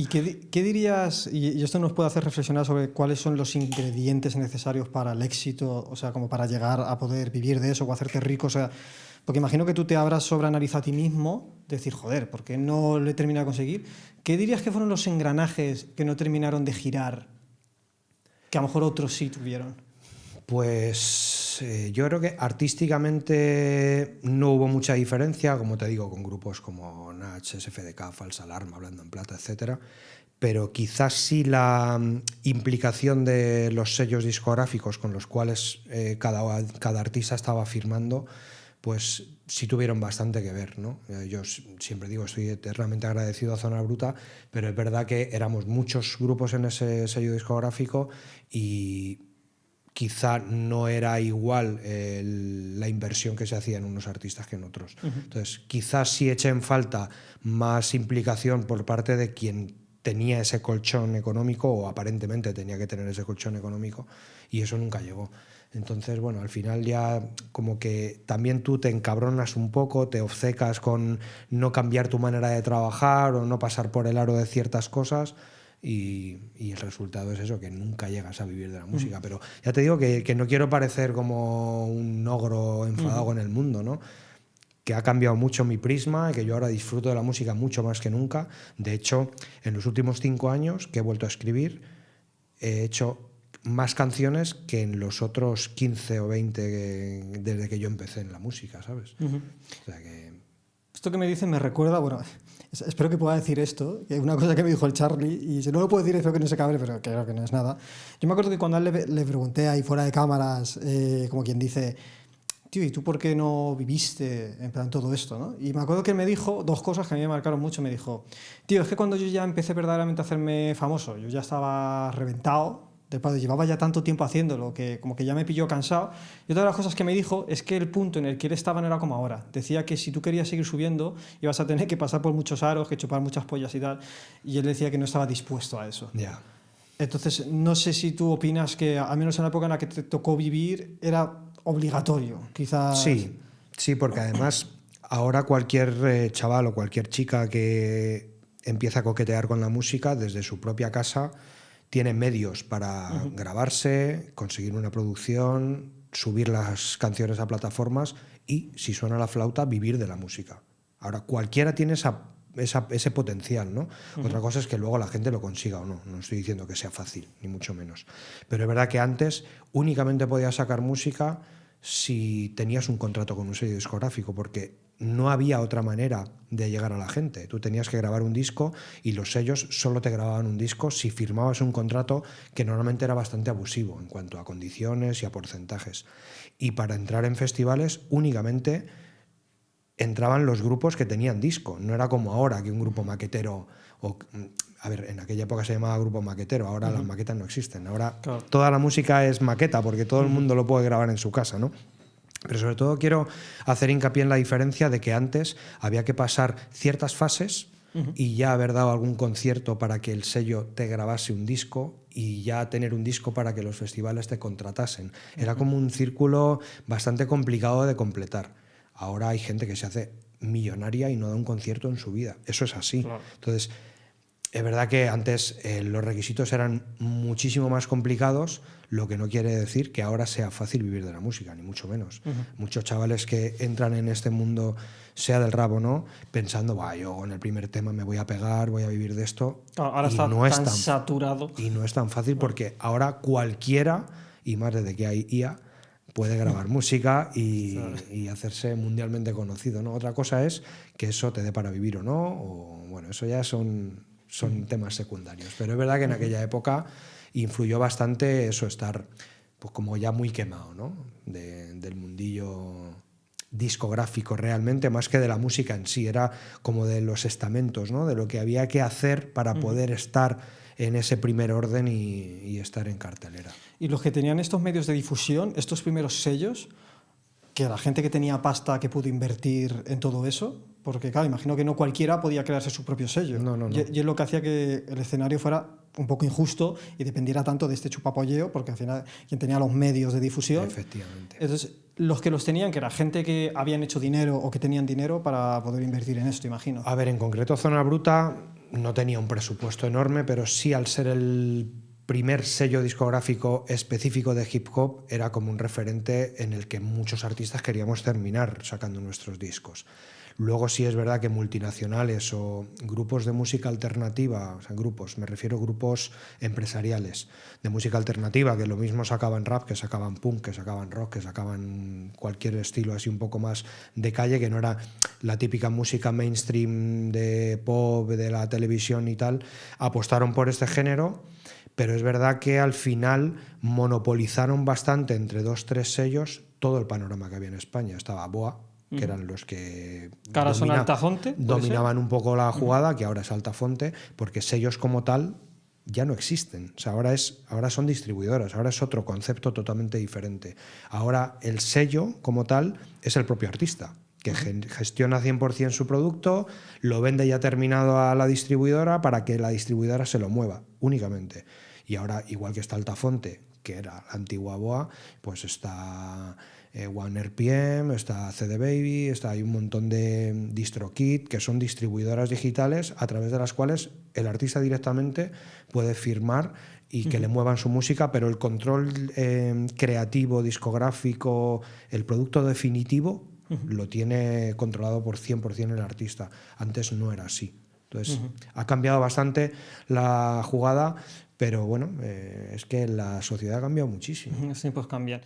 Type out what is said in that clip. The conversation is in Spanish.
¿Y qué dirías, y esto nos puede hacer reflexionar sobre cuáles son los ingredientes necesarios para el éxito, o sea, como para llegar a poder vivir de eso o hacerte rico? O sea, porque imagino que tú te habrás sobreanalizado a ti mismo, decir, joder, ¿por qué no lo he terminado de conseguir? ¿Qué dirías que fueron los engranajes que no terminaron de girar, que a lo mejor otros sí tuvieron? Pues yo creo que artísticamente no hubo mucha diferencia, como te digo, con grupos como Nach, SFDK, Falsa Alarma, Hablando en Plata, etcétera. Pero quizás sí la implicación de los sellos discográficos con los cuales cada artista estaba firmando, pues sí tuvieron bastante que ver, ¿no? Yo siempre digo, estoy eternamente agradecido a Zona Bruta, pero es verdad que éramos muchos grupos en ese sello discográfico y quizá no era igual la inversión que se hacía en unos artistas que en otros. Entonces, quizás sí eché en falta más implicación por parte de quien tenía ese colchón económico, o aparentemente tenía que tener ese colchón económico, y eso nunca llegó. Entonces, bueno, al final ya como que también tú te encabronas un poco, te obcecas con no cambiar tu manera de trabajar o no pasar por el aro de ciertas cosas, y el resultado es eso, que nunca llegas a vivir de la música. Pero ya te digo que no quiero parecer como un ogro enfadado con el mundo, ¿no? Que ha cambiado mucho mi prisma y que yo ahora disfruto de la música mucho más que nunca. De hecho, en los últimos 5 años que he vuelto a escribir, he hecho más canciones que en los otros 15 o 20 desde que yo empecé en la música, ¿sabes? O sea que... Esto que me dice me recuerda, bueno, espero que pueda decir esto, que una cosa que me dijo el Charlie, y si no lo puedo decir espero que no se cabre, pero creo que no es nada. Yo me acuerdo que cuando a él le pregunté ahí fuera de cámaras, como quien dice, tío, ¿y tú por qué no viviste en plan todo esto, ¿no? Y me acuerdo que él me dijo dos cosas que a mí me marcaron mucho. Me dijo, tío, es que cuando yo ya empecé verdaderamente a hacerme famoso, yo ya estaba reventado, llevaba ya tanto tiempo haciéndolo que como que ya me pilló cansado. Y otra de las cosas que me dijo es que el punto en el que él estaba no era como ahora. Decía que si tú querías seguir subiendo ibas a tener que pasar por muchos aros, que chupar muchas pollas y tal. Y él decía que no estaba dispuesto a eso. Yeah. Entonces, no sé si tú opinas que, al menos en la época en la que te tocó vivir, era obligatorio, quizás. Sí, porque además ahora cualquier chaval o cualquier chica que empieza a coquetear con la música desde su propia casa tiene medios para grabarse, conseguir una producción, subir las canciones a plataformas y, si suena la flauta, vivir de la música. Ahora, cualquiera tiene ese potencial, ¿no? Otra cosa es que luego la gente lo consiga o no. No estoy diciendo que sea fácil, ni mucho menos. Pero es verdad que antes únicamente podías sacar música si tenías un contrato con un sello discográfico, porque no había otra manera de llegar a la gente. Tú tenías que grabar un disco y los sellos solo te grababan un disco si firmabas un contrato que normalmente era bastante abusivo en cuanto a condiciones y a porcentajes. Y para entrar en festivales únicamente entraban los grupos que tenían disco. No era como ahora, que un grupo maquetero... A ver, en aquella época se llamaba grupo maquetero, ahora las maquetas no existen. Ahora toda la música es maqueta porque todo el mundo lo puede grabar en su casa, ¿no? Pero sobre todo quiero hacer hincapié en la diferencia de que antes había que pasar ciertas fases y ya haber dado algún concierto para que el sello te grabase un disco y ya tener un disco para que los festivales te contratasen. Era como un círculo bastante complicado de completar. Ahora hay gente que se hace millonaria y no da un concierto en su vida. Eso es así. Claro. Entonces, es verdad que antes los requisitos eran muchísimo más complicados, lo que no quiere decir que ahora sea fácil vivir de la música, ni mucho menos. Muchos chavales que entran en este mundo, sea del rap o no, pensando, yo con el primer tema me voy a pegar, voy a vivir de esto. Ahora y está no tan saturado. Y no es tan fácil porque ahora cualquiera, y más desde que hay IA, puede grabar música y hacerse mundialmente conocido, ¿no? Otra cosa es que eso te dé para vivir o no, o bueno, eso ya son temas secundarios. Pero es verdad que en aquella época influyó bastante eso, estar pues como ya muy quemado, ¿no? Del mundillo discográfico realmente, más que de la música en sí, era como de los estamentos, ¿no? De lo que había que hacer para poder estar en ese primer orden y estar en cartelera. Y los que tenían estos medios de difusión, estos primeros sellos, que la gente que tenía pasta que pudo invertir en todo eso, porque claro, imagino que no cualquiera podía crearse su propio sello. No. Y es lo que hacía que el escenario fuera un poco injusto y dependiera tanto de este chupapolleo, porque al final quien tenía los medios de difusión. Efectivamente. Entonces, los que los tenían, que era gente que habían hecho dinero o que tenían dinero para poder invertir en esto, imagino. A ver, en concreto Zona Bruta no tenía un presupuesto enorme, pero sí, al ser el primer sello discográfico específico de hip hop, era como un referente en el que muchos artistas queríamos terminar sacando nuestros discos. Luego sí es verdad que multinacionales o grupos de música alternativa, o sea, grupos, me refiero a grupos empresariales de música alternativa, que lo mismo sacaban rap, que sacaban punk, que sacaban rock, que sacaban cualquier estilo así un poco más de calle, que no era la típica música mainstream de pop, de la televisión y tal, apostaron por este género. Pero es verdad que al final monopolizaron bastante entre 2-3 sellos todo el panorama que había en España. Estaba BOA, que eran los que dominaban un poco la jugada, que ahora es Altafonte, porque sellos como tal ya no existen. O sea, ahora son distribuidoras, ahora es otro concepto totalmente diferente. Ahora el sello como tal es el propio artista, que gestiona 100% su producto, lo vende ya terminado a la distribuidora para que la distribuidora se lo mueva únicamente. Y ahora, igual que está Altafonte, que era la antigua BOA, pues está One RPM, está CD Baby, hay un montón de DistroKid, que son distribuidoras digitales a través de las cuales el artista directamente puede firmar y que le muevan su música, pero el control creativo, discográfico, el producto definitivo, lo tiene controlado por 100% el artista. Antes no era así. Entonces, ha cambiado bastante la jugada, pero bueno, es que la sociedad ha cambiado muchísimo. Sí, pues cambian.